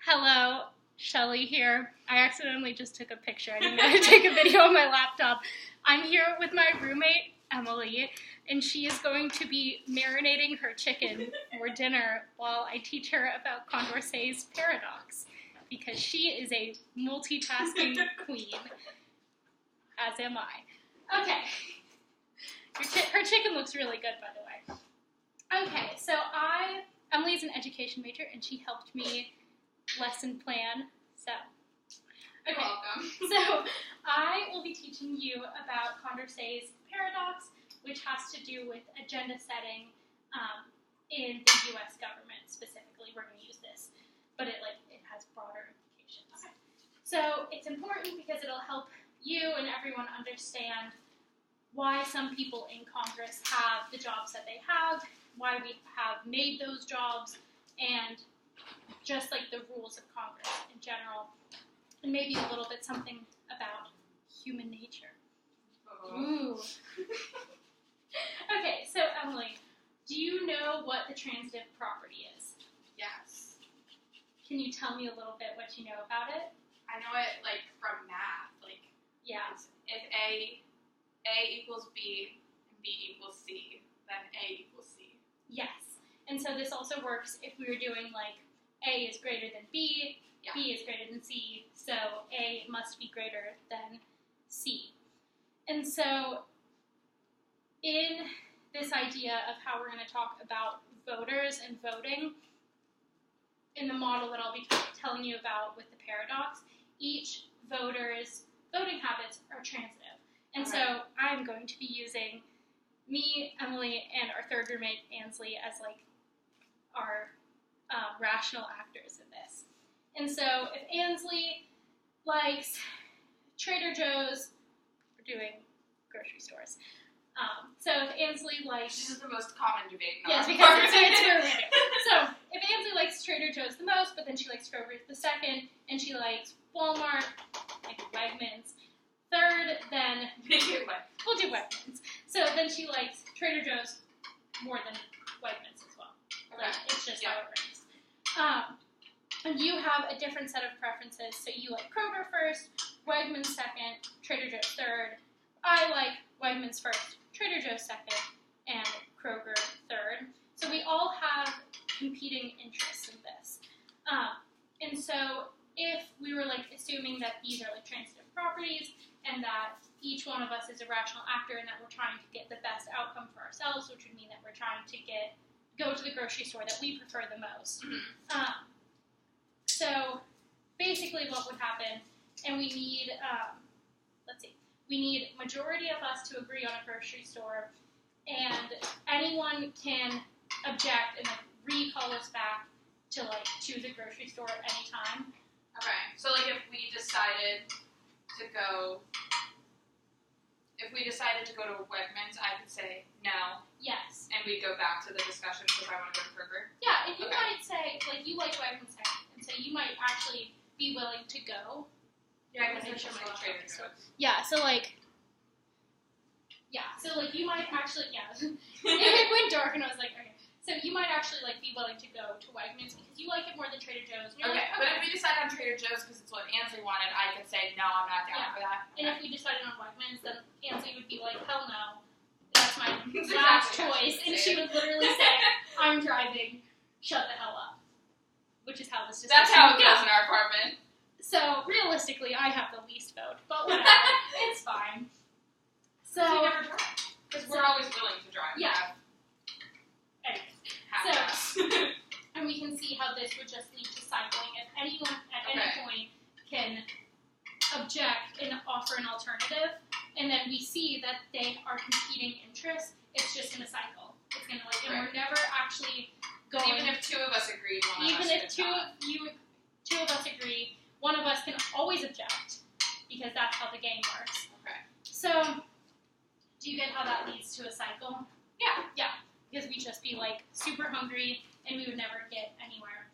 Hello, Shelly here. I accidentally just took a picture. I didn't know how to take a video on my laptop. I'm here with my roommate, Emily, and she is going to be marinating her chicken for dinner while I teach her about Condorcet's paradox, because she is a multitasking queen, as am I. Okay. Her chicken looks really good, by the way. Okay, so Emily's an education major, and she helped me lesson plan. So, okay. You're welcome. So, I will be teaching you about Condorcet's paradox, which has to do with agenda setting in the U.S. government specifically. We're going to use this, but it has broader implications. Okay. So, it's important because it'll help you and everyone understand why some people in Congress have the jobs that they have, why we have made those jobs, and just like the rules of Congress in general, and maybe a little bit something about human nature. Ooh. Okay, so Emily, do you know what the transitive property is? Yes. Can you tell me a little bit what you know about it? I know it from math. Yeah. If A equals B and B equals C, then A equals C. Yes. And so this also works if we were doing A is greater than B, Yeah. B is greater than C, so A must be greater than C. And so in this idea of how we're going to talk about voters and voting, in the model that I'll be telling you about with the paradox, each voter's voting habits are transitive. And so I'm going to be using me, Emily, and our third roommate, Ansley, as our rational actors in this. And so if Ansley likes Trader Joe's, we're doing grocery stores. So if Ansley likes... This is the most common debate. Yes, because it's where we do. So if Ansley likes Trader Joe's the most, but then she likes Kroger's the second, and she likes Walmart, Wegmans, third, then... We'll do Wegmans. So then she likes Trader Joe's more than Wegmans as well. Okay. It's just how it ranks. And you have a different set of preferences. So you like Kroger first, Wegmans second, Trader Joe's third. I like Wegmans first, Trader Joe's second, and Kroger third. So we all have competing interests in this. And so if we were assuming that these are transitive properties and that each one of us is a rational actor and that we're trying to get the best outcome for ourselves, which would mean that we're trying to go to the grocery store that we prefer the most. So basically what would happen, and we need, we need majority of us to agree on a grocery store, and anyone can object and recall us back to choose a grocery store at any time. Okay, so if we decided to go to Wegmans, I could say no. Yes. And we'd go back to the discussion because I want to go to Kroger. Yeah, and you might say, you like Wegmans second, and so you might actually be willing to go. Yeah, because there's so much Trader Joe's. Yeah, so you might actually, it went dark and I was like, okay. So you might actually be willing to go to Wegmans because you like it more than Trader Joe's. Okay, but if we decide on Trader Joe's because it's what Ansley wanted, I could say, no, I'm not down for that. And if we decided on Wegmans, then Ansley would be like, hell no, that's my last choice. And she would literally say, I'm driving, shut the hell up. Which is how this discussion That's how it goes in our apartment. So, realistically, I have the least vote, but whatever, it's fine. So, we never drive. Because we're always willing to drive. Yeah. Anyways. And we can see how this would just lead to cycling. If anyone at any point can object and offer an alternative, and then we see that they are competing interests, it's just going to cycle. It's going to and we're never actually going... Even if two of us agree, two of us agree, one of us can always object, because that's how the game works. Okay. So, do you get how that leads to a cycle? Yeah. Yeah. Because we'd just be super hungry and we would never get anywhere.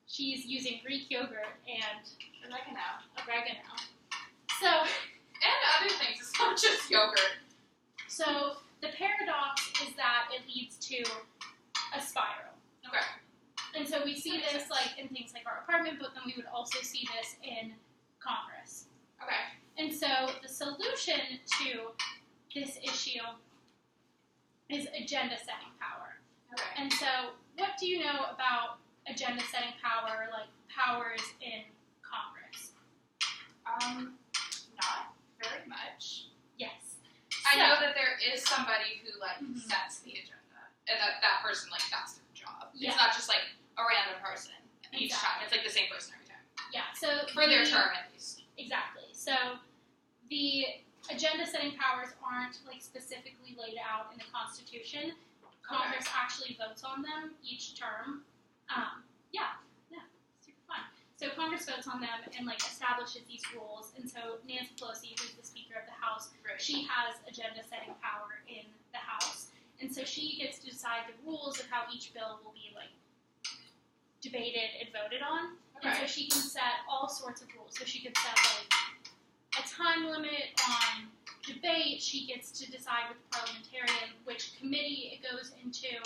She's using Greek yogurt and oregano. So, and other things. It's not just yogurt. So the paradox is that it leads to a spiral. Okay. And so we see this like in things like our apartment, but then we would also see this in Congress. Okay. And so the solution to this issue is agenda setting power. Okay. And so what do you know about agenda setting power, like powers in Congress? Not very much. Yes. I know that there is somebody who like Mhm. sets the agenda, and that person like that's their job. Yeah. It's not just like a random person each Exactly. time. It's like the same person every time Yeah. So for their term at least. Exactly. So the agenda setting powers aren't like specifically laid out in the Constitution. Congress actually votes on them each term. Super fun. So Congress votes on them and like establishes these rules. And so Nancy Pelosi, who's the Speaker of the House, Right. she has agenda setting power in the House. And so she gets to decide the rules of how each bill will be like debated and voted on. And so Okay. she can set all sorts of rules. So she could set like a time limit on debate. She gets to decide with the parliamentarian which committee it goes into.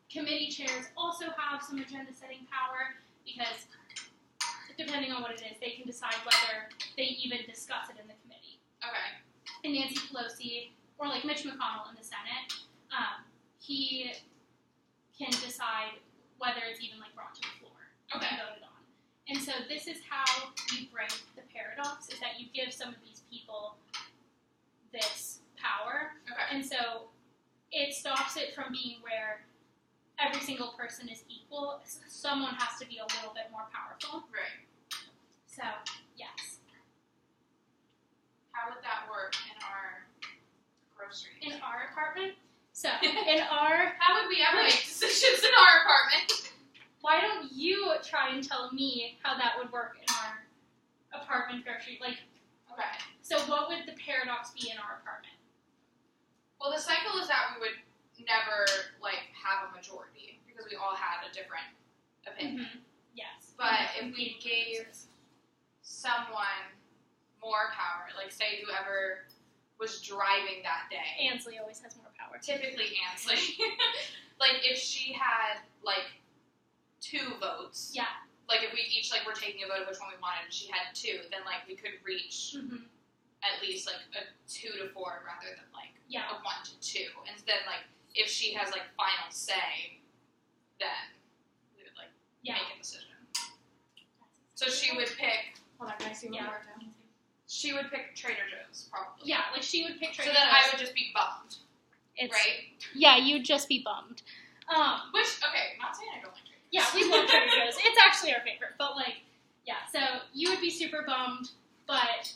Committee chairs also have some agenda setting power because depending on what it is, they can decide whether they even discuss it in the committee. Okay. And Nancy Pelosi, or like Mitch McConnell in the Senate, he can decide whether it's even like brought to the floor and Okay. voted on. And so this is how you break the paradox, is that you give some of these people this power. Okay. And so it stops it from being where every single person is equal. Someone has to be a little bit more powerful. Right. So, yes. How would that work in our groceries? In our apartment, so in our, How would we ever make decisions in our apartment? why don't you try and tell me how that would work in our apartment grocery? Like, Okay. so what would the paradox be in our apartment? Well, the cycle is that we would never like have a majority because we all had a different opinion. Yes. But if we gave someone more power, like say whoever was driving that day, Ansley always has more power. typically Ansley, like if she had like 2 votes, Yeah. like if we each like were taking a vote of which one we wanted, and she had 2, then like we could reach at least like a 2 to 4 rather than like Yeah. a 1 to 2. And then like if she has like final say, then we would like Yeah. make a decision. So she would pick. Hold on, can I see what Yeah. I wrote down? She would pick Trader Joe's probably. Yeah, like she would pick So Trader then Joe's. I would just be bummed, right? Yeah, you'd just be bummed. Which okay, not saying I don't like Trader Joe's. Yeah, we love Trader Joe's. It's actually our favorite, but like, yeah. So you would be super bummed, but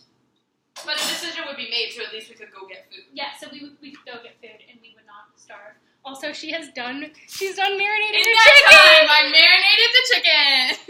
But a decision would be made, so at least we could go get food. yeah. So we could go get food, and we would not starve. Also, she's done marinating In her that chicken. time, I marinated the chicken.